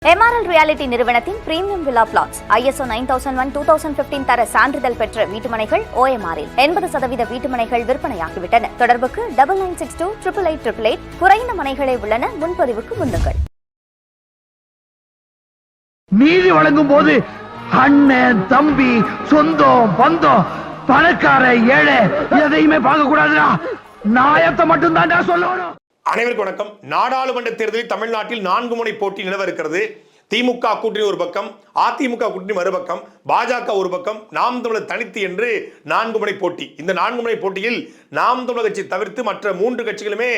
MRL reality நிறுவனத்தின் premium villa plots ISO 9001-2015 தர சான்றிதழ் பெற்ற வீட்டுமனைகள் OMR-இல் 80% வீட்டுமனைகள் விற்பனையாகிவிட்டன. தொடர்புக்கு 9962888888. குறைந்த மனைகளே உள்ளன. முன்பதிவுக்கு முன்னுங்கள். நீதி வழங்கும் போது அண்ணன், தம்பி, சொந்தம், பந்தம், பணக்கார, ஏழை எதையுமே பார்க்க கூடாதுடா. நியாயத்தை மட்டும் தான் சொல்லணும். அனைவருக்கும் வணக்கம். நாடாளுமன்ற தேர்தலில் தமிழ்நாட்டில் 4 முனை போட்டி நிலவ இருக்கிறது. திமுக கூட்டணி ஒரு பக்கம், அதிமுக கூட்டணி மறுபக்கம், பாஜக ஒரு பக்கம், நாம் தமிழர் தனித்து என்று 4 முனை போட்டி. இந்த 4 முனை போட்டியில் நாம் தமிழர் கட்சி தவிர்த்து மற்ற 3 கட்சிகளுமே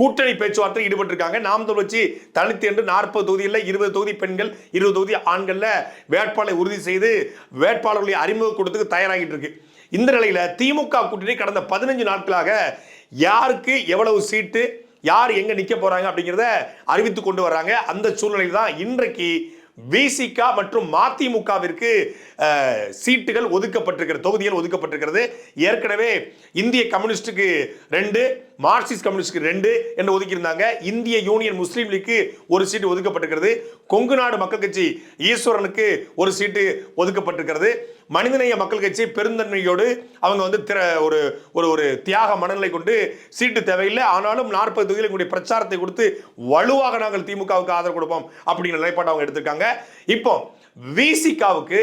கூட்டணி பேச்சுவார்த்தை ஈடுபட்டிருக்காங்க. நாம் தமிழர் கட்சி தனித்து என்று 40 தொகுதியில் 20 தொகுதி பெண்கள், 20 தொகுதி ஆண்கள்ல வேட்பாளரை உறுதி செய்து வேட்பாளர்களை அறிமுகம் கொடுத்துக்கு தயாராகிட்டு இருக்கு. இந்த நிலையில திமுக கூட்டணி கடந்த 15 நாட்களாக யாருக்கு எவ்வளவு சீட்டு, யார் எங்க நிக்க போறாங்க அப்படிங்கிறத அறிவித்து கொண்டு வர்றாங்க. அந்த சூழ்நிலையில் தான் இன்றைக்கு விசிக மற்றும் மதிமுகவிற்கு சீட்டுகள் ஒதுக்கப்பட்டிருக்கிறது, தொகுதிகள் ஒதுக்கப்பட்டிருக்கிறது. ஏற்கனவே இந்திய கம்யூனிஸ்டுக்கு 2, மார்க்சிஸ்ட் கம்யூனிஸ்டுக்கு 2 என்று ஒதுக்கியிருந்தாங்க. இந்திய யூனியன் முஸ்லீம் லீக்கு ஒரு சீட்டு ஒதுக்கப்பட்டிருக்கிறது. கொங்கு நாடு மக்கள் கட்சி ஈஸ்வரனுக்கு ஒரு சீட்டு ஒதுக்கப்பட்டிருக்கிறது. மனிதநேய மக்கள் கட்சி பெருந்தன்மையோடு அவங்க வந்து ஒரு ஒரு தியாக மனநிலை கொண்டு சீட்டு தேவையில்லை, ஆனாலும் 40 தொகுதியில் எங்களுடைய பிரச்சாரத்தை கொடுத்து வலுவாக நாங்கள் திமுகவுக்கு ஆதரவு கொடுப்போம் அப்படிங்கிற நிலைப்பாடு அவங்க எடுத்திருக்காங்க. இப்போ விசிகாவுக்கு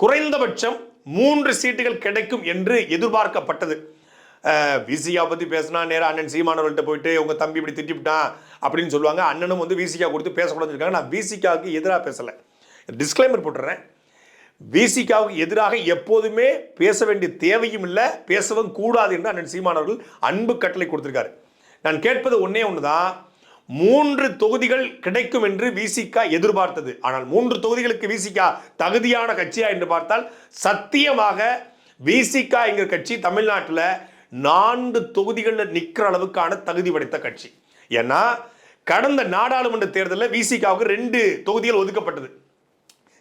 குறைந்தபட்சம் 3 சீட்டுகள் கிடைக்கும் என்று எதிர்பார்க்கப்பட்டது. விசிகா பத்தி பேசினா நேரம் அண்ணன் சீமானவர்கள்ட்ட போயிட்டு உங்க தம்பி இப்படி திட்டிவிட்டான் அப்படின்னு சொல்லுவாங்க. அண்ணனும் வந்து விசிகா கொடுத்து பேசக்கூடாதுன்னு இருக்காங்க. நான் விசிகாவுக்கு எதிராக பேசலை, டிஸ்க்ளைமர் போட்டுறேன். விசிகாவுக்கு எதிராக எப்போதுமே பேச வேண்டிய தேவையும் இல்லை, பேசவும் கூடாது என்று அண்ணன் சீமானவர்கள் அன்பு கட்டளை கொடுத்திருக்காரு. நான் கேட்பது ஒன்னே ஒண்ணுதான், 3 தொகுதிகள் கிடைக்கும் என்று விசிக எதிர்பார்த்தது. ஆனால் 3 தொகுதிகளுக்கு விசிக தகுதியான கட்சியா என்று பார்த்தால் சத்தியமாக விசிக என்கிற கட்சி தமிழ்நாட்டில் 4 தொகுதிகளில் நிற்கிற அளவுக்கான தகுதி படைத்த கட்சி. ஏன்னா கடந்த நாடாளுமன்ற தேர்தலில் விசிகாவுக்கு 2 தொகுதிகள் ஒதுக்கப்பட்டது.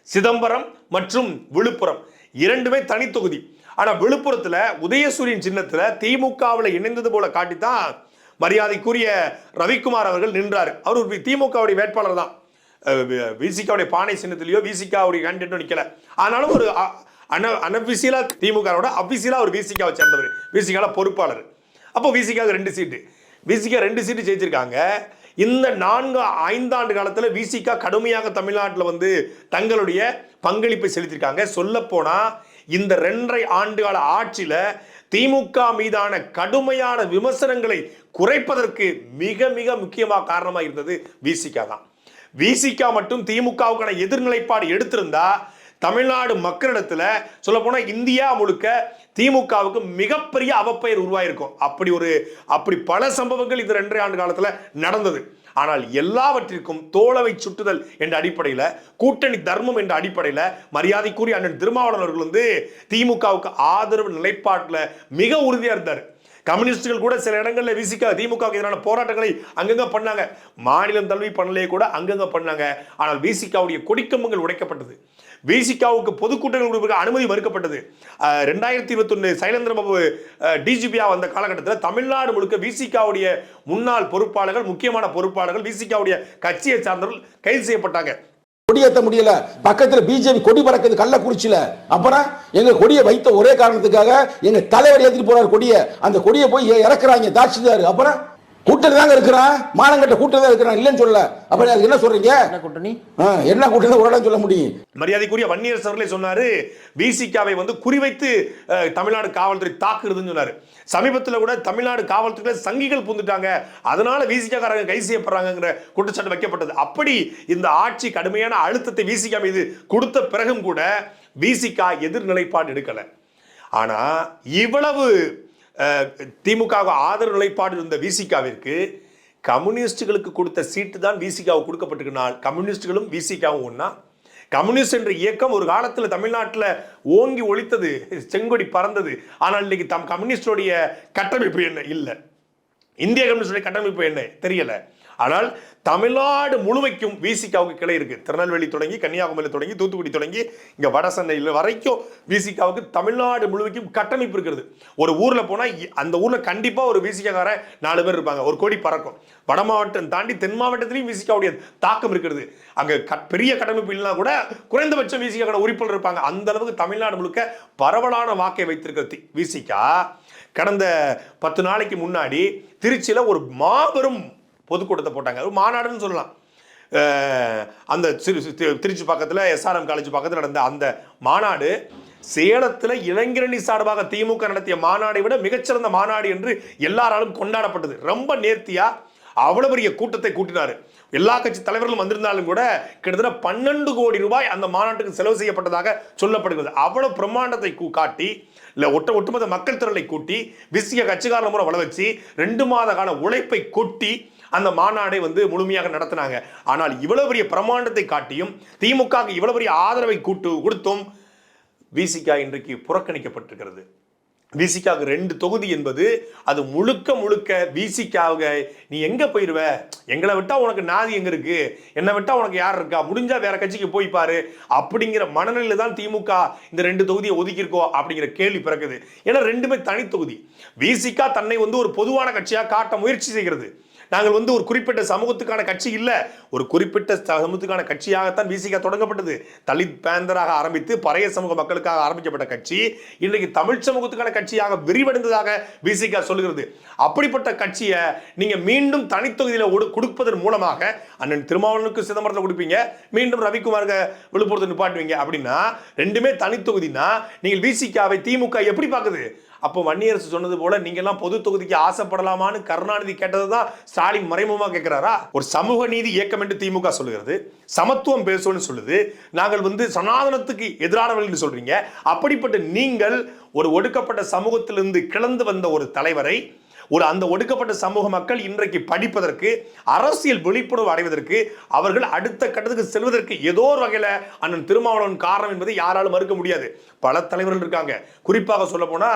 சிதம்பரம் மற்றும் விழுப்புரம் இரண்டுமே தனி தொகுதி. ஆனா விழுப்புரத்துல உதயசூரியன் சின்னத்துல திமுகவில் இணைந்தது போல காட்டித்தான் மரியாதைக்குரிய ரவிக்குமார் அவர்கள் நின்றார். அவர் ஒரு திமுகவுடைய வேட்பாளர் தான். விசிகாவுடைய பானை சின்னத்திலேயோ விசிகாவுடைய கேண்டிடேட்டோ நிக்கல. ஆனாலும் ஒரு அன்அபிஷியலா திமுகவோட அபிஷியலா ஒரு விசிகாவை சேர்ந்தவர், விசிகால பொறுப்பாளர். அப்போ விசிகாவுக்கு 2 சீட்டு, விசிகா 2 சீட்டு ஜெயிச்சிருக்காங்க. இந்த 4-5 ஆண்டு காலத்தில் விசிக கடுமையாக தமிழ்நாட்டில் வந்து தங்களுடைய பங்களிப்பை செலுத்தியிருக்காங்க. சொல்ல போனா இந்த 2.5 ஆண்டு கால ஆட்சியில திமுக மீதான கடுமையான விமர்சனங்களை குறைப்பதற்கு மிக மிக முக்கியமாக காரணமாக இருந்தது விசிக தான். விசிக மட்டும் திமுகவுக்கான எதிர்நிலைப்பாடு எடுத்திருந்தா தமிழ்நாடு மக்களிடத்துல சொல்ல போனா இந்தியா முழுக்க திமுகவுக்கு மிகப்பெரிய அவப்பெயர் உருவாயிருக்கும். அப்படி பல சம்பவங்கள் இந்த 2.5 ஆண்டு காலத்துல நடந்தது. ஆனால் எல்லாவற்றிற்கும் தோளவை சுட்டுதல் என்ற அடிப்படையில், கூட்டணி தர்மம் என்ற அடிப்படையில் மரியாதைக்குரிய அண்ணன் திருமாவளவன் அவர்கள் வந்து திமுகவுக்கு ஆதரவு நிலைப்பாட்டில் மிக உறுதியாக இருந்தார். கம்யூனிஸ்டுகள் கூட சில இடங்களில் விசிக திமுகவுக்கு எதிரான போராட்டங்களை அங்கங்க பண்ணாங்க. மாநிலம் தழுவி பண்ணலையே கூட அங்கங்க பண்ணாங்க. ஆனால் விசிகாவுடைய கொடிக்கம்பங்கள் உடைக்கப்பட்டது. விசிகாவுக்கு பொதுக்கூட்டங்கள் அனுமதி மறுக்கப்பட்டது. 2021 சைலேந்திரபாபு டிஜிபியா வந்த காலகட்டத்தில் தமிழ்நாடு முழுக்க விசிகாவுடைய முன்னாள் பொறுப்பாளர்கள், முக்கியமான பொறுப்பாளர்கள், விசிகாவுடைய கட்சியை சார்ந்தவர்கள் கைது செய்யப்பட்டாங்க. கொடியேற்ற முடியல. பக்கத்துல பிஜேபி கொடி பறக்குது கள்ளக்குறிச்சியில. அப்புறம் எங்க கொடியை வைத்த ஒரே காரணத்துக்காக எங்க தலைவர் ஏற்றிட்டு போறாரு கொடியை. அந்த கொடியை போய் இறக்குறாங்க தாட்சிதாரு. அப்புறம் கூட்டணி தாங்க இருக்கிறான், மானங்கட்ட கூட்டணி தான் இருக்கிறான், இல்லைன்னு சொல்ல. அப்புறம் அதுக்கு என்ன சொல்றீங்க? என்ன கூட்டணி ஒரு இடம் சொல்ல முடியும்? மரியாதைக்குரிய வன்னியரசு அவர்களே சொன்னாரு, விசிகாவை வந்து குறிவைத்து தமிழ்நாடு காவல்துறை தாக்குறதுன்னு சொன்னாரு. சமீபத்தில் கூட தமிழ்நாடு காவல்துறையில சங்கிகள் புந்துட்டாங்க, அதனால விசிகாரங்க கைது செய்யப்படுறாங்கிற குற்றச்சாட்டு வைக்கப்பட்டது. அப்படி இந்த ஆட்சி கடுமையான அழுத்தத்தை விசிகா மீது கொடுத்த பிறகும் கூட விசிகா எதிர்நிலைப்பாடு எடுக்கல. ஆனா இவ்வளவு திமுக ஆதரவு நிலைப்பாடு இருந்த விசிகாவிற்கு கம்யூனிஸ்டுகளுக்கு கொடுத்த சீட்டு தான் விசிகாவுக்கு கொடுக்கப்பட்டிருக்கிறால் கம்யூனிஸ்டுகளும் விசிகாவும் ஒன்னா. கம்யூனிஸ்ட் என்ற இயக்கம் ஒரு காலத்தில் தமிழ்நாட்டில் ஓங்கி ஒழித்தது, செங்கொடி பறந்தது. ஆனால் இன்னைக்கு கம்யூனிஸ்டோடைய கட்டமைப்பு என்ன இல்லை, இந்திய கம்யூனிஸ்டுடைய கட்டமைப்பு என்ன தெரியல. ஆனால் தமிழ்நாடு முழுமைக்கும் விசிகாவுக்கு கிளை இருக்கு. திருநெல்வேலி தொடங்கி கன்னியாகுமரி தொடங்கி தூத்துக்குடி தொடங்கி இங்க வட சென்னையில் வரைக்கும் விசிகாவுக்கு தமிழ்நாடு முழுமைக்கும் கட்டமைப்பு இருக்கிறது. ஒரு ஊர்ல போனா அந்த ஊர்ல கண்டிப்பா ஒரு விசிகாரன் 4 பேர் இருப்பாங்க. ஒரு கொடி பறக்கும். வட மாவட்டம் தாண்டி தென் மாவட்டத்திலையும் விசிகாவுடைய தாக்கம் இருக்கிறது. அங்க பெரிய கட்டமைப்பு இல்லைனா கூட குறைந்தபட்சம் விசிகா உறுப்பினர் இருப்பாங்க. அந்த அளவுக்கு தமிழ்நாடு முழுக்க பரவலான வாக்கை வைத்திருக்கிறது விசிகா. கடந்த 10 நாளைக்கு முன்னாடி திருச்சியில ஒரு மாபெரும் பொதுக்கூட்டத்தை போட்டாங்க. ஒரு மாநாடுன்னு சொல்லலாம். அந்த திருச்சி பக்கத்தில் SRM காலேஜ் பக்கத்தில் நடந்த அந்த மாநாடு சேலத்தில் இளைஞரணி சார்பாக திமுக நடத்திய மாநாடை விட மிகச்சிறந்த மாநாடு என்று எல்லாராலும் கொண்டாடப்பட்டது. ரொம்ப நேர்த்தியா அவ்வளவு பெரிய கூட்டத்தை கூட்டினாரு. எல்லா கட்சி தலைவர்களும் வந்திருந்தாலும் கூட கிட்டத்தட்ட 12 கோடி ரூபாய் அந்த மாநாட்டுக்கு செலவு செய்யப்பட்டதாக சொல்லப்படுகிறது. அவ்வளவு பிரம்மாண்டத்தை காட்டி இல்ல ஒட்டுமொத்த மக்கள் திரளை கூட்டி விசிக கட்சிக்காரன் முறை வள வச்சு 2 மாத கால உழைப்பை கொட்டி அந்த மாநாடை முழுமையாக நடத்தினாங்க. ஆனால் இவ்வளவு பெரிய பிரம்மாண்டத்தை காட்டியும் திமுக இவ்வளவு பெரிய ஆதரவை கொடுத்தும் விசிக இன்றைக்கு புறக்கணிக்கப்பட்டிருக்கிறது. விசிகாவுக்கு 2 தொகுதி என்பது அது முழுக்க விசிகாவுக்கு நீ எங்க போயிருவ, எங்களை விட்டா உனக்கு நாதி எங்க இருக்கு, என்னை விட்டா உனக்கு யார் இருக்கா, முடிஞ்சா வேற கட்சிக்கு போய் பாரு அப்படிங்கிற மனநிலையில தான் திமுக இந்த 2 தொகுதியை ஒதுக்கியிருக்கோ அப்படிங்கிற கேள்வி பிறக்குது. ஏன்னா 2மே தனி தொகுதி. விசிகா தன்னை ஒரு பொதுவான கட்சியாக காட்ட முயற்சி செய்கிறது. நாங்கள் ஒரு குறிப்பிட்ட சமூகத்துக்கான கட்சி இல்ல, ஒரு குறிப்பிட்ட சமூகத்துக்கான கட்சியாகத்தான் விசிகா தொடங்கப்பட்டது. தலித் பேந்தராக ஆரம்பித்து பறைய சமூக மக்களுக்காக ஆரம்பிக்கப்பட்ட கட்சி இன்றைக்கு தமிழ் சமூகத்துக்கான கட்சியாக விரிவடைந்ததாக விசிகா சொல்லுகிறது. அப்படிப்பட்ட கட்சியை நீங்க மீண்டும் தனித்தொகுதியில கொடுப்பதன் மூலமாக அண்ணன் திருமாவளவனுக்கு சிதம்பரத்தில் கொடுப்பீங்க, மீண்டும் ரவிக்குமாருக்கு விழுப்புரத்தை நிப்பாட்டுவீங்க. அப்படின்னா 2மே தனித்தொகுதினா நீங்கள் விசிகாவை திமுக எப்படி பார்க்குது? அப்போ வன்னியரசு சொன்னது போல நீங்க எல்லாம் பொது தொகுதிக்கு ஆசைப்படலாமான்னு கருணாநிதி கேட்டதுதான் ஸ்டாலின் மறைமுகமா கேட்கிறாரா? ஒரு சமூக நீதி இயக்கம் என்று திமுக சொல்லுகிறது, சமத்துவம் பேசுவோம்னு சொல்லுது, நாங்கள் சனாதனத்துக்கு எதிரானவர்கள் சொல்றீங்க. அப்படிப்பட்ட நீங்கள் ஒரு ஒடுக்கப்பட்ட சமூகத்திலிருந்து கிளந்து வந்த ஒரு தலைவரை அந்த ஒடுக்கப்பட்ட சமூக மக்கள் இன்றைக்கு படிப்பதற்கு, அரசியல் விழிப்புணர்வு அடைவதற்கு, அவர்கள் அடுத்த கட்டத்துக்கு செல்வதற்கு ஏதோ ஒரு வகையில் அண்ணன் திருமாவளவன் காரணம் என்பதை யாராலும் மறுக்க முடியாது. பல தலைவர்கள் இருக்காங்க. குறிப்பாக சொல்ல போனா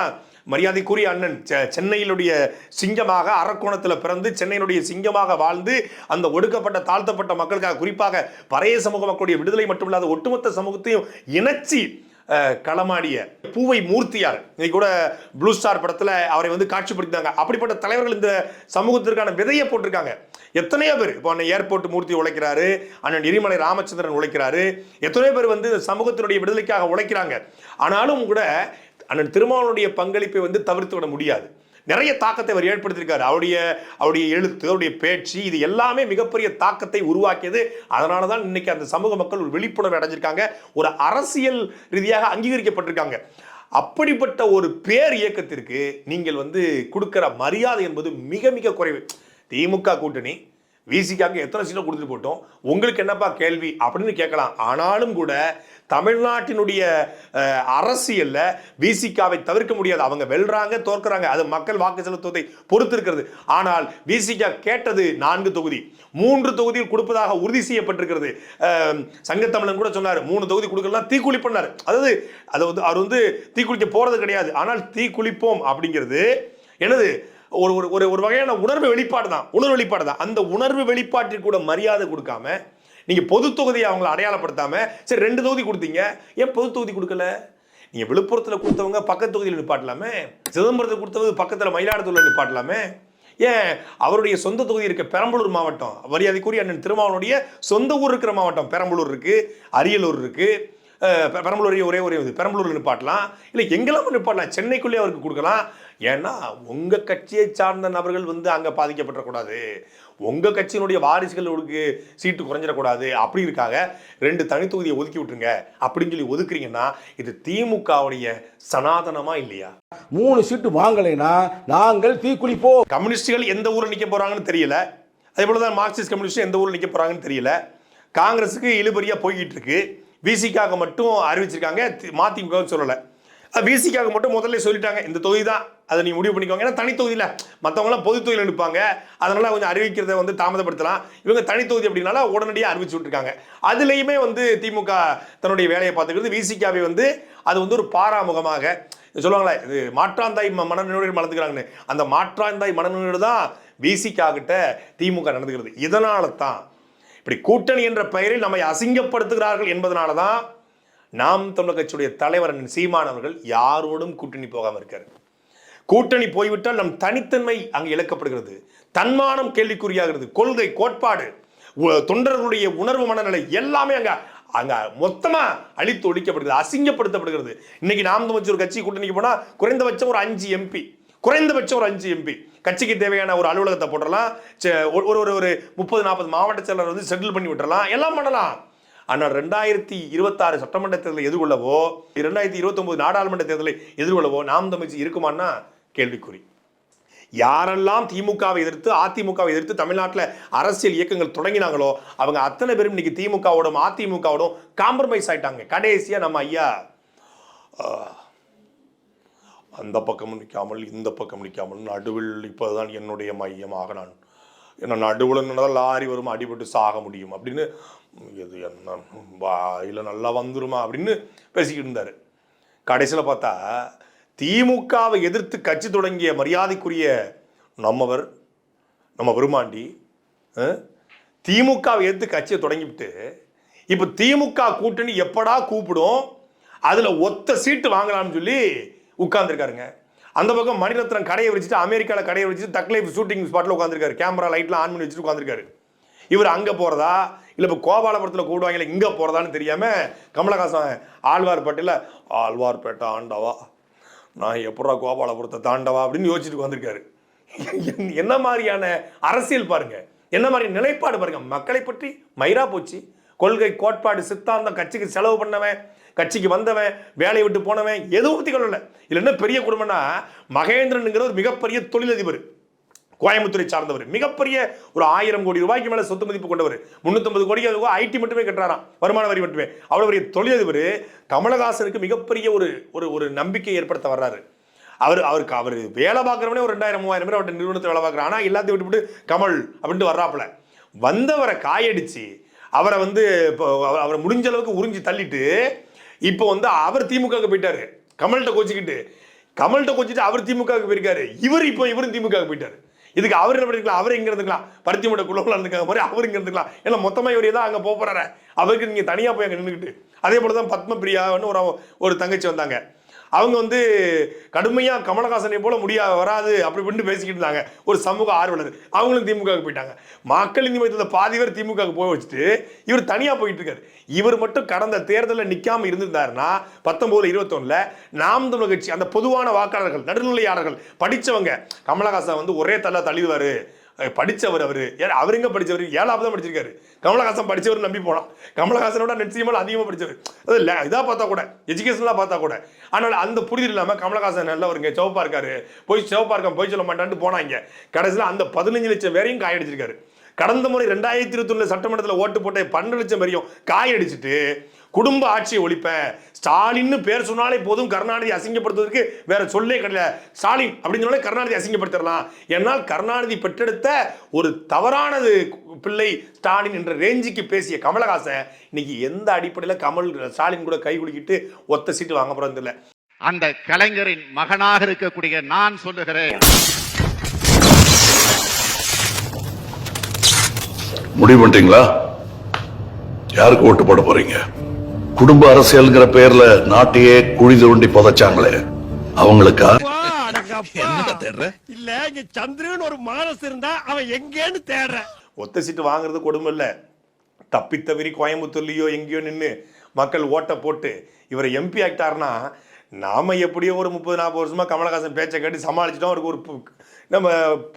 மரியாதைக்குரிய அண்ணன் சென்னையிலுடைய சிங்கமாக அரக்கோணத்தில் பிறந்து சென்னையினுடைய சிங்கமாக வாழ்ந்து அந்த ஒடுக்கப்பட்ட தாழ்த்தப்பட்ட மக்களுக்காக குறிப்பாக பறைய சமூக மக்களுடைய விடுதலை மட்டுமில்லாத ஒட்டுமொத்த சமூகத்தையும் இணைச்சி களமாடிய பூவை மூர்த்தியார் இன்னைக்கு கூட ப்ளூ ஸ்டார் படத்துல அவரை காட்சிப்படுத்தினாங்க. அப்படிப்பட்ட தலைவர்கள் இந்த சமூகத்திற்கான விதையை போட்டிருக்காங்க. எத்தனையோ பேர் இப்போ அண்ணன் ஏர்போர்ட் மூர்த்தி உழைக்கிறாரு, அண்ணன் எரிமலை ராமச்சந்திரன் உழைக்கிறாரு, எத்தனையோ பேர் இந்த சமூகத்தினுடைய விடுதலைக்காக உழைக்கிறாங்க. ஆனாலும் கூட அண்ணன் திருமாவளவனுடைய பங்களிப்பை தவிர்த்து விட முடியாது. நிறைய தாக்கத்தை அவர் ஏற்படுத்தியிருக்காரு. அவருடைய எழுத்து, அவருடைய பேச்சு, இது எல்லாமே மிகப்பெரிய தாக்கத்தை உருவாக்கியது. அதனால தான் இன்னைக்கு அந்த சமூக மக்கள் ஒரு விழிப்புணர்வு அடைஞ்சிருக்காங்க, ஒரு அரசியல் ரீதியாக அங்கீகரிக்கப்பட்டிருக்காங்க. அப்படிப்பட்ட ஒரு பேர் இயக்கத்திற்கு நீங்கள் கொடுக்கிற மரியாதை என்பது மிக மிக குறைவு. திமுக கூட்டணி விசிகாவுக்கு எத்தனை சீட்டை கொடுத்துட்டு போட்டோம், உங்களுக்கு என்னப்பா கேள்வி அப்படின்னு கேட்கலாம். ஆனாலும் கூட தமிழ்நாட்டினுடைய அரசியல்ல விசிகாவை தவிர்க்க முடியாது. அவங்க வெல்றாங்க தோற்கிறாங்க, அது மக்கள் வாக்கு செலுத்துவதை பொறுத்து இருக்கிறது. ஆனால் விசிகா கேட்டது 4 தொகுதி, 3 தொகுதியில் கொடுப்பதாக உறுதி செய்யப்பட்டிருக்கிறது. சங்கத்தமிழன் கூட சொன்னார் 3 தொகுதி கொடுக்கலாம் தீக்குளி பண்ணார். அதாவது அவர் தீக்குளிக்க போறது கிடையாது, ஆனால் தீக்குளிப்போம் அப்படிங்கிறது என்னது ஒரு வகையான உணர்வு வெளிப்பாடு தான். அந்த உணர்வு வெளிப்பாட்டிற்கு கூட மரியாதை கொடுக்காம நீங்க பொது தொகுதியை அவங்களை அடையாளப்படுத்தாம சரி 2 தொகுதி கொடுத்தீங்க, ஏன் பொது தொகுதி கொடுக்கல? நீங்க விழுப்புரத்தில் கொடுத்தவங்க பக்கத்து தொகுதியில் நிப்பாட்டலாமே, சிதம்பரத்தில் கொடுத்தவங்க பக்கத்தில் மயிலாடுதுறையில் நிப்பாட்டலாமே, ஏன் அவருடைய சொந்த தொகுதி இருக்க பெரம்பலூர் மாவட்டம், மரியாதைக்குரிய அண்ணன் திருமாவளவனுடைய சொந்த ஊர் இருக்கிற மாவட்டம் பெரம்பலூர் இருக்கு, அரியலூர் இருக்கு. பெரம்பலூர் ஒரே பெரம்பலூர் நிப்பாட்டலாம், இல்லை எங்கெல்லாம் நிப்பாட்டலாம், சென்னைக்குள்ளேயே அவருக்கு கொடுக்கலாம். ஏன்னா உங்க கட்சியை சார்ந்த நபர்கள் அங்க பாதிக்கப்படக்கூடாது, உங்க கட்சியினுடைய வாரிசுகளுக்கு சீட்டு குறைஞ்சிடக்கூடாது. அப்படி இருக்காக 2 தனி தொகுதியை ஒதுக்கி விட்டுருங்க அப்படின்னு சொல்லி ஒதுக்குறீங்கன்னா இது திமுகவுடைய சனாதனமா இல்லையா? 3 சீட்டு வாங்கலைன்னா நாங்கள் தீக்குளிப்போம். கம்யூனிஸ்டுகள் எந்த ஊரில் நிக்க போறாங்கன்னு தெரியல, அதே போலதான் மார்க்சிஸ்ட் கம்யூனிஸ்ட் எந்த ஊரில் நிக்க போறாங்கன்னு தெரியல. காங்கிரஸுக்கு இழுபறியா போய்கிட்டு இருக்கு. விசிகாக மட்டும் அறிவிச்சிருக்காங்க, மதிமுக சொல்லலை. விசிகாக மட்டும் முதல்ல சொல்லிட்டாங்க இந்த தொகுதி தான், அதை நீ முடிவு பண்ணிக்கோங்க. ஏன்னா தனி தொகுதியில் மற்றவங்களாம் பொது தொகுதியில் நிற்பாங்க, அதனால கொஞ்சம் அறிவிக்கிறத தாமதப்படுத்தலாம். இவங்க தனி தொகுதி அப்படின்னால உடனடியாக அறிவிச்சு விட்டுருக்காங்க. அதுலேயுமே திமுக தன்னுடைய வேலையை பார்த்துக்கிறது. விசிகாவை அது ஒரு பாராமுகமாக சொல்லுவாங்களே, இது மாற்றாந்தாய் மனநிலையோடு மலர்ந்துக்கிறாங்கன்னு, அந்த மாற்றாந்தாய் மனநிலையோடு தான் விசிகா கிட்ட திமுக நடந்துகிறது. இதனால தான் இப்படி கூட்டணி என்ற பெயரில் நம்மை அசிங்கப்படுத்துகிறார்கள் என்பதனால தான் நாம் தமிழர் கட்சியுடைய தலைவர் சீமான் அவர்கள் யாரோடும் கூட்டணி போகாமல் இருக்காரு. கூட்டணி போய்விட்டால் நம் தனித்தன்மை அங்கு இழக்கப்படுகிறது, தன்மானம் கேள்விக்குறியாகிறது, கொள்கை கோட்பாடு தொண்டர்களுடைய உணர்வு மனநிலை எல்லாமே அங்க மொத்தமா அழித்து ஒழிக்கப்படுகிறது, அசிங்கப்படுத்தப்படுகிறது. இன்னைக்கு நாம் தமிழர் ஒரு கட்சி கூட்டணிக்கு போனா குறைந்தபட்சம் ஒரு 5 எம்பி, குறைந்தபட்சம் ஒரு 5 எம்பி கட்சிக்கு தேவையான ஒரு அலுவலகத்தை போட்டுடலாம், ஒரு 30-40 மாவட்ட செயலர் வந்து செட்டில் பண்ணி விட்டுறலாம், எல்லாம் பண்ணலாம். ஆனால் 2026 சட்டமன்ற தேர்தலை எதிர்கொள்ளவோ 2029 நாடாளுமன்ற தேர்தலை எதிர்கொள்ளவோ நாம் தமிழ் இருக்குமான்னா கேள்விக்குறி. யாரெல்லாம் திமுகவை எதிர்த்து அதிமுகவை எதிர்த்து தமிழ்நாட்டில் அரசியல் இயக்கங்கள் தொடங்கினாங்களோ அவங்க அத்தனை பேரும் இன்னைக்கு திமுகவோடும் அதிமுகவோடும் காம்ப்ரமைஸ் ஆயிட்டாங்க. கடைசியா நம்ம ஐயா அந்த பக்கம் நிற்காமல் இந்த பக்கம் நிற்காமல் நடுவில் இப்போதான் என்னுடைய மையமாக நான் என்ன நடுவில் லாரி வரும் அடிபட்டு சாக முடியும் அப்படின்னு இது என்ன வாயில நல்லா வந்துருமா அப்படின்னு பேசிக்கிட்டு இருந்தாரு. கடைசியில் பார்த்தா திமுகவை எதிர்த்து கட்சி தொடங்கிய மரியாதைக்குரிய நம்மவர் நம்ம விருமாண்டி திமுகவை எதிர்த்து கட்சியை தொடங்கிவிட்டு இப்போ திமுக கூட்டணி எப்படா கூப்பிடும் அதில் ஒத்த சீட்டு வாங்கலாம்னு சொல்லி உட்கார்ந்துருக்காருங்க. அந்த பக்கம் மணிரத்னம் கடையை வச்சுட்டு அமெரிக்காவில் கடையை வச்சுட்டு தக்லைஃப் ஷூட்டிங் ஸ்பாட்டில் உட்காந்துருக்காரு, கேமரா லைட்லாம் ஆன் பண்ணி வச்சுட்டு உட்காந்துருக்காரு. இவர் அங்கே போகிறதா இல்லை இப்போ கோபாலபுரத்தில் கூடுவாங்க இங்கே போகிறதான்னு தெரியாமல் கமலஹாசன் ஆழ்வார்பேட்டை ஆண்டவா நான் எப்படா கோபாலபுரத்தை தாண்டவா அப்படின்னு யோசிச்சுட்டு வந்திருக்காரு. என்ன மாதிரியான அரசியல் பாருங்க, என்ன மாதிரி நிலைப்பாடு பாருங்க. மக்களை பற்றி மயிரா போச்சு, கொள்கை கோட்பாடு சித்தாந்தம், கட்சிக்கு செலவு பண்ணவன், கட்சிக்கு வந்தவன், வேலையை விட்டு போனவன் எதுவும் பற்றி கொள்ளல. இல்லை என்ன பெரிய குடும்பம்னா மகேந்திரனுங்கிற ஒரு மிகப்பெரிய தொழிலதிபர், கோயம்புத்தூரை சார்ந்தவர், மிகப்பெரிய ஒரு 1000 கோடி ரூபாய்க்கு மேல சொத்து மதிப்பு கொண்டவர், 350 கோடி ஐடி மட்டுமே கட்டுறாராம், வருமான வரி மட்டுமே. அவ்வளவு பெரிய தொழிலதிபர் கமலஹாசனுக்கு மிகப்பெரிய ஒரு நம்பிக்கை ஏற்படுத்த வர்றாரு. அவர் வேலை பார்க்குறவனே ஒரு 2000-3000 பேர் அவர்கிட்ட நிறுவனத்தில் வேலை பார்க்குறான். ஆனால் எல்லாத்தையும் விட்டுவிட்டு கமல் அப்படின்ட்டு வர்றாப்புல வந்தவரை காயடிச்சு அவரை வந்து அவரை முடிஞ்ச அளவுக்கு உறிஞ்சி தள்ளிட்டு இப்போ வந்து அவர் திமுகவுக்கு போயிட்டாரு. கமல்கிட்ட கோச்சிட்டு அவர் திமுகவுக்கு போயிருக்காரு. இவரும் திமுகவுக்கு போயிட்டாரு. இதுக்கு அவர் என்ன பண்ணிருக்கலாம், அவர் எங்க இருந்துக்கலாம், பருத்தி மூட்டை குள்ளவங்களா இருந்துக்காங்க மாதிரி அவர் இங்க இருந்துக்கலாம். ஏன்னா மொத்தமா இவரே தான் அங்க போறாரு, அவருக்கு நீங்க தனியா போய் அங்க நின்றுக்கிட்டு. அதே போலதான் பத்மபிரியான்னு ஒரு தங்கச்சி வந்தாங்க. அவங்க வந்து கடுமையா கமலஹாசனை போல வராது அப்படி இப்படின்னு பேசிக்கிட்டு இருந்தாங்க, ஒரு சமூக ஆர்வலர். அவங்களும் திமுகவுக்கு போயிட்டாங்க. மக்கள் நீதி மையத்தில் பாதி பேர் திமுகவுக்கு போய் வச்சுட்டு இவர் தனியா போயிட்டு இருக்காரு. இவர் மட்டும் கடந்த தேர்தலில் நிற்காம இருந்திருந்தாருன்னா 19-21 நாம் தமிழர் கட்சி அந்த பொதுவான வாக்காளர்கள், நடுநிலையாளர்கள், படிச்சவங்க கமலஹாசன் வந்து ஒரே தள்ளிடுவாரு, படிச்சவர் அவர் எங்க படிச்சவர், 7வது தான் படிச்சிருக்காரு. கமலஹாசன் படிச்சவர் நம்பி போனான். கமலஹாசனோட நிச்சயமாக அதிகமாக படிச்சவர், அது இதா பார்த்தா கூட, எஜுகேஷன்லாம் பார்த்தா கூட. ஆனால் அந்த புரிதல் இல்லாமல் கமலஹாசன் நல்லவருங்க, சிவப்பா இருக்காரு, சிவப்பா இருக்கான், போய் சொல்ல மாட்டான்ட்டு போனாங்க. கடைசியில் அந்த 15 லட்சம் பேரையும் காயடிச்சிருக்காரு. கடந்த முறை 2021 சட்டமன்றத்தில் ஓட்டு போட்ட 12 லட்சம் பேரையும் காயடிச்சுட்டு குடும்ப ஆட்சியை ஒழிப்பேன், ஸ்டாலின்னு பேர் சொன்னாலே போதும், கருணாநிதி அசிங்கப்படுத்துவதற்கு வேற சொல்லே கிடையாது, ஸ்டாலின் அப்படின்னு சொன்னாலே கருணாநிதி அசிங்கப்படுத்திடலாம். என்னால் கருணாநிதி பெற்றெடுத்த ஒரு தவறானது பிள்ளை ஸ்டாலின் என்ற ரேஞ்சுக்கு பேசிய கமலஹாசன் இன்னைக்கு எந்த அடிப்படையில் ஸ்டாலின் கூட கை குலுக்கிட்டு ஒத்த சீட்டு வாங்க போறது இல்லை. அந்த கலைஞரின் மகனாக இருக்கக்கூடிய நான் சொல்லுகிறேன், முடிவு பண்ணிட்டீங்களா? யாருக்கு ஓட்டு போட போறீங்க? குடும்ப அரசியல்ங்கிற பேர்ல நாட்டையே குழி தோண்டி புதைச்சாங்களே அவங்களுக்கா? இல்ல இங்க சந்திரன் ஒரு மானஸ் இருந்தா அவன் எங்கேன்னு தேடுற. ஒத்த சீட்டு வாங்குறது கொடுமை இல்ல, தப்பித்தவரி கோயம்புத்தூர்லயோ எங்கேயோ நின்று மக்கள் ஓட்ட போட்டு இவரை எம்பி ஆக்கிட்டாருன்னா நாம எப்படியோ ஒரு 30-40 வருஷமா கமலஹாசன் பேச்சை கேட்டு சமாளிச்சுட்டோம். அவருக்கு நம்ம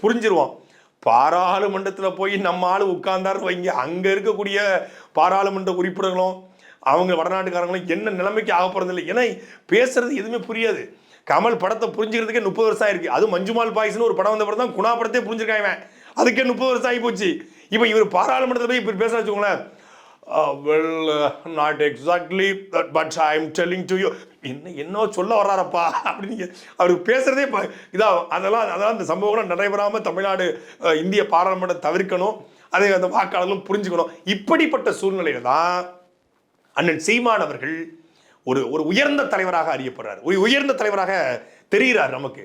புரிஞ்சிருவோம். பாராளுமன்றத்தில் போய் நம்ம ஆளு உட்கார்ந்தாரு வைங்க, அங்க இருக்கக்கூடிய பாராளுமன்ற உறுப்பினர்களும் அவங்க வடநாட்டுக்காரங்களும் என்ன நிலைமைக்கு ஆக போறது இல்லை. ஏன்னா பேசுறது எதுவுமே புரியாது. கமல் படத்தை புரிஞ்சுக்கிறதுக்கே 30 வருஷம் ஆயிருக்கு. அது மஞ்சுமால் பாய்ஸ்னு ஒரு படம் வந்த படம் தான் குணா படத்தையே புரிஞ்சிருக்காங்க, அதுக்கே 30 வருஷம் ஆகி போச்சு. இப்போ இவர் பாராளுமன்றத்தில் போய் இப்படி பேச வச்சுக்கோங்களேன், not exactly but I am telling to you, என்ன சொல்ல வர்றாரப்பா அப்படின்னு அவருக்கு பேசுறதே இதாகும். அதெல்லாம் அந்த சம்பவம் நடைபெறாமல் தமிழ்நாடு இந்திய பாராளுமன்றம் தவிர்க்கணும், அதை அந்த வாக்காளர்களும் புரிஞ்சுக்கணும். இப்படிப்பட்ட சூழ்நிலையில தான் அண்ணன் சீமான் அவர்கள் ஒரு உயர்ந்த தலைவராக அறியப்படுறார், ஒரு உயர்ந்த தலைவராக தெரிகிறார் நமக்கு.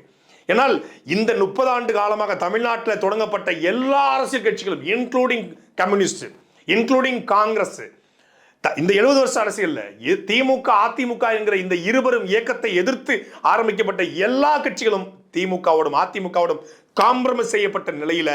ஏனால் இந்த 30 ஆண்டு காலமாக தமிழ்நாட்டில் தொடங்கப்பட்ட எல்லா அரசியல் கட்சிகளும் இன்க்ளூடிங் கம்யூனிஸ்ட், இன்க்ளூடிங் காங்கிரஸ், இந்த 70 வருஷ அரசியல்ல திமுக அதிமுக என்கிற இந்த இருவரும் இயக்கத்தை எதிர்த்து ஆரம்பிக்கப்பட்ட எல்லா கட்சிகளும் திமுகவோடும் அதிமுகவோடும் காம்ப்ரமைஸ் செய்யப்பட்ட நிலையில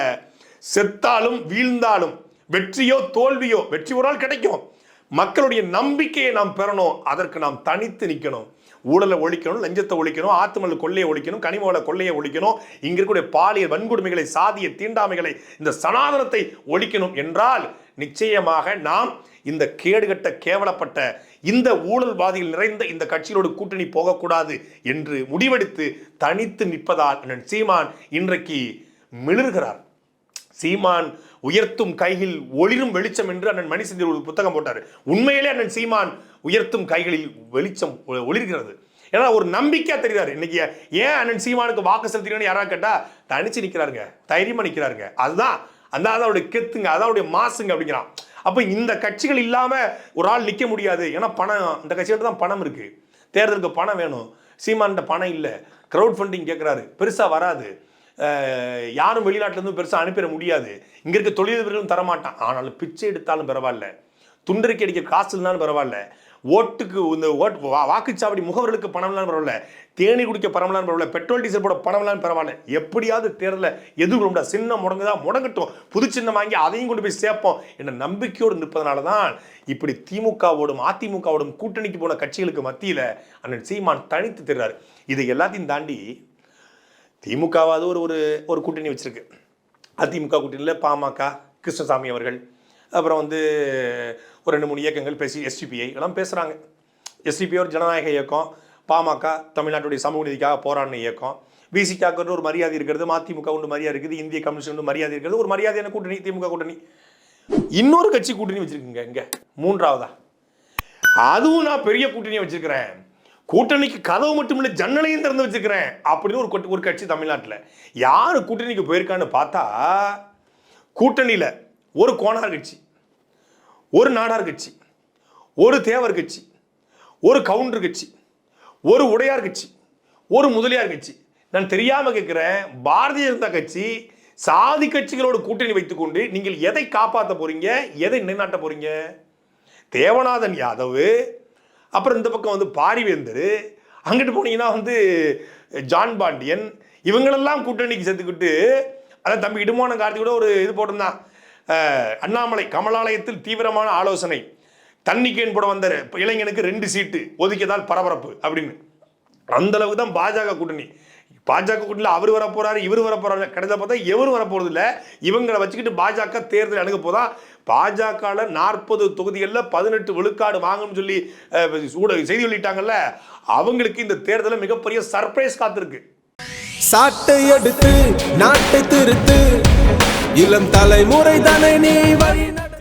செத்தாலும் வீழ்ந்தாலும் வெற்றியோ தோல்வியோ, வெற்றி ஒரு நாள் கிடைக்கும், மக்களுடைய நம்பிக்கையை நாம் பெறணும், அதற்கு நாம் தனித்து நிற்கணும். ஊழலை ஒழிக்கணும், லஞ்சத்தை ஒழிக்கணும், ஆத்துமல்ல கொள்ளையை ஒழிக்கணும், கனிமவள கொள்ளையை ஒழிக்கணும், இங்க இருக்கக்கூடிய பாலியல் வன்கொடுமைகளை, சாதிய தீண்டாமைகளை, இந்த சனாதனத்தை ஒழிக்கணும் என்றால் நிச்சயமாக நாம் இந்த கேடுகட்ட கேவலப்பட்ட இந்த ஊழல்வாதிகள் நிறைந்த இந்த கட்சிகளோடு கூட்டணி போகக்கூடாது என்று முடிவெடுத்து தனித்து நிற்பதால் அண்ணன் சீமான் இன்றைக்கு மிளறுகிறார். சீமான் உயர்த்தும் கையில் ஒளிரும் வெளிச்சம் என்று அண்ணன் மணிசெந்தில் ஒரு புத்தகம் போட்டார். உண்மையிலே அண்ணன் சீமான் உயர்த்தும் கைகளில் வெளிச்சம் ஒளிர்கிறது. ஏன்னா ஒரு நம்பிக்கையா தெரிகிறாரு. இன்னைக்கு ஏன் அண்ணன் சீமானுக்கு வாக்கு செலுத்தினு யாராவது கேட்டா தனிச்சு நிற்கிறாருங்க, தைரியமா நிற்கிறாருங்க. அதுதான் அந்த அவருடைய கெத்துங்க, அதாவுடைய மாசுங்க அப்படிங்கிறான். அப்ப இந்த கட்சிகள் இல்லாம ஒரு ஆள் நிற்க முடியாது. ஏன்னா பணம், இந்த கட்சிகிட்ட தான் பணம் இருக்கு, தேர்தலுக்கு பணம் வேணும். சீமான்கிட்ட பணம் இல்லை, கிரவுட் ஃபண்டிங் கேட்கிறாரு, பெருசா வராது, யாரும் வெளிநாட்டிலேருந்து பெருசாக அனுப்பிட முடியாது, இங்கே இருக்க தொழிலதிபர்களும் தரமாட்டான். ஆனாலும் பிச்சை எடுத்தாலும் பரவாயில்ல, துண்டறிக்கை அடிக்க காசு இல்லைனாலும் பரவாயில்ல, ஓட்டுக்கு இந்த வாக்குச்சாவடி முகவர்களுக்கு பணம் இல்லாமல் பரவாயில்ல, தேநீர் குடிக்க பணம் இல்லாமல் பரவாயில்ல, பெட்ரோல் டீசல் போட பணம் இல்லாமல் பரவாயில்ல, எப்படியாவது தேர்தலில் எதிர்கொள்ள சின்னம் முடங்குதான் முடங்கட்டும், புது சின்னம் வாங்கி அதையும் கொண்டு போய் சேர்ப்போம் என்ற நம்பிக்கையோடு நிற்பதனால தான் இப்படி திமுகவோடும் அதிமுகவோடும் கூட்டணிக்கு போன கட்சிகளுக்கு மத்தியில் அண்ணன் சீமான் தனித்து தெரிறாரு. இதை எல்லாத்தையும் தாண்டி திமுகவாவது ஒரு கூட்டணி வச்சிருக்கு. அதிமுக கூட்டணியில் பாமக, கிருஷ்ணசாமி அவர்கள், அப்புறம் ஒரு 2-3 இயக்கங்கள் பேசி எஸ்டிபிஐ எல்லாம் பேசுகிறாங்க. எஸ்டிபிஐ ஒரு ஜனநாயக இயக்கம், பாமக தமிழ்நாட்டுடைய சமூக நீதிக்காக போராடின இயக்கம், விசிகாக்கு ஒரு மரியாதை இருக்கிறது, மதிமுக ஒன்று மரியாதை இருக்குது, இந்திய கம்யூனிஸ்ட் ஒன்று மரியாதை இருக்கிறது, ஒரு மரியாதையான கூட்டணி திமுக கூட்டணி. இன்னொரு கட்சி கூட்டணி வச்சிருக்குங்க இங்கே மூன்றாவதா, அதுவும் நான் பெரிய கூட்டணியை வச்சிருக்கிறேன், கூட்டணிக்கு கதவு மட்டும் இல்லை ஜன்னலையும் திறந்து வச்சிருக்கிறேன் அப்படின்னு ஒரு கட்சி தமிழ்நாட்டில். யாரு கூட்டணிக்கு போயிருக்கான்னு பார்த்தா கூட்டணியில் ஒரு கோனார் கட்சி, ஒரு நாடார் கட்சி, ஒரு தேவர் கட்சி, ஒரு கவுண்டர் கட்சி, ஒரு உடையார் கட்சி, ஒரு முதலியார் கட்சி. நான் தெரியாம கேட்கிறேன், பாரதிய ஜனதா கட்சி சாதி கட்சிகளோடு கூட்டணி வைத்துக்கொண்டு நீங்கள் எதை காப்பாற்ற போறீங்க, எதை நிலைநாட்ட போறீங்க? தேவநாதன் யாதவ், அப்புறம் இந்த பக்கம் பாரிவேந்தர், அங்கிட்டு போனீங்கன்னா ஜான் பாண்டியன், இவங்களெல்லாம் கூட்டணிக்கு சேர்த்துக்கிட்டு, அதான் தம்பி இடுமான கார்த்தி கூட ஒரு இது போட்டிருந்தான், அண்ணாமலை கமலாலயத்தில் தீவிரமான ஆலோசனை, தண்ணிக்கேன் போட வந்த இளைஞனுக்கு 2 சீட்டு ஒதுக்கியதால் பரபரப்பு அப்படின்னு. அந்த அளவுக்கு தான் பாஜக கூட்டணி. பாஜக கூட்டணியில் அவர் வர போறாரு, இவர் வர போறாரு, கடைசியில் பார்த்தா எவரும் வரப்போறது இல்லை. இவங்களை வச்சுக்கிட்டு பாஜக தேர்தல் அணுக போதா. பாஜக 40 தொகுதிகளில் 18 விழுக்காடு வாங்கணும்னு சொல்லி செய்தி வெளியிட்டாங்கல்ல, அவங்களுக்கு இந்த தேர்தலில் மிகப்பெரிய சர்ப்ரைஸ் காத்திருக்கு. சாட்டை எடுத்து நாட்டை திருத்து, இளம் தலைமுறை தானே நீ வழி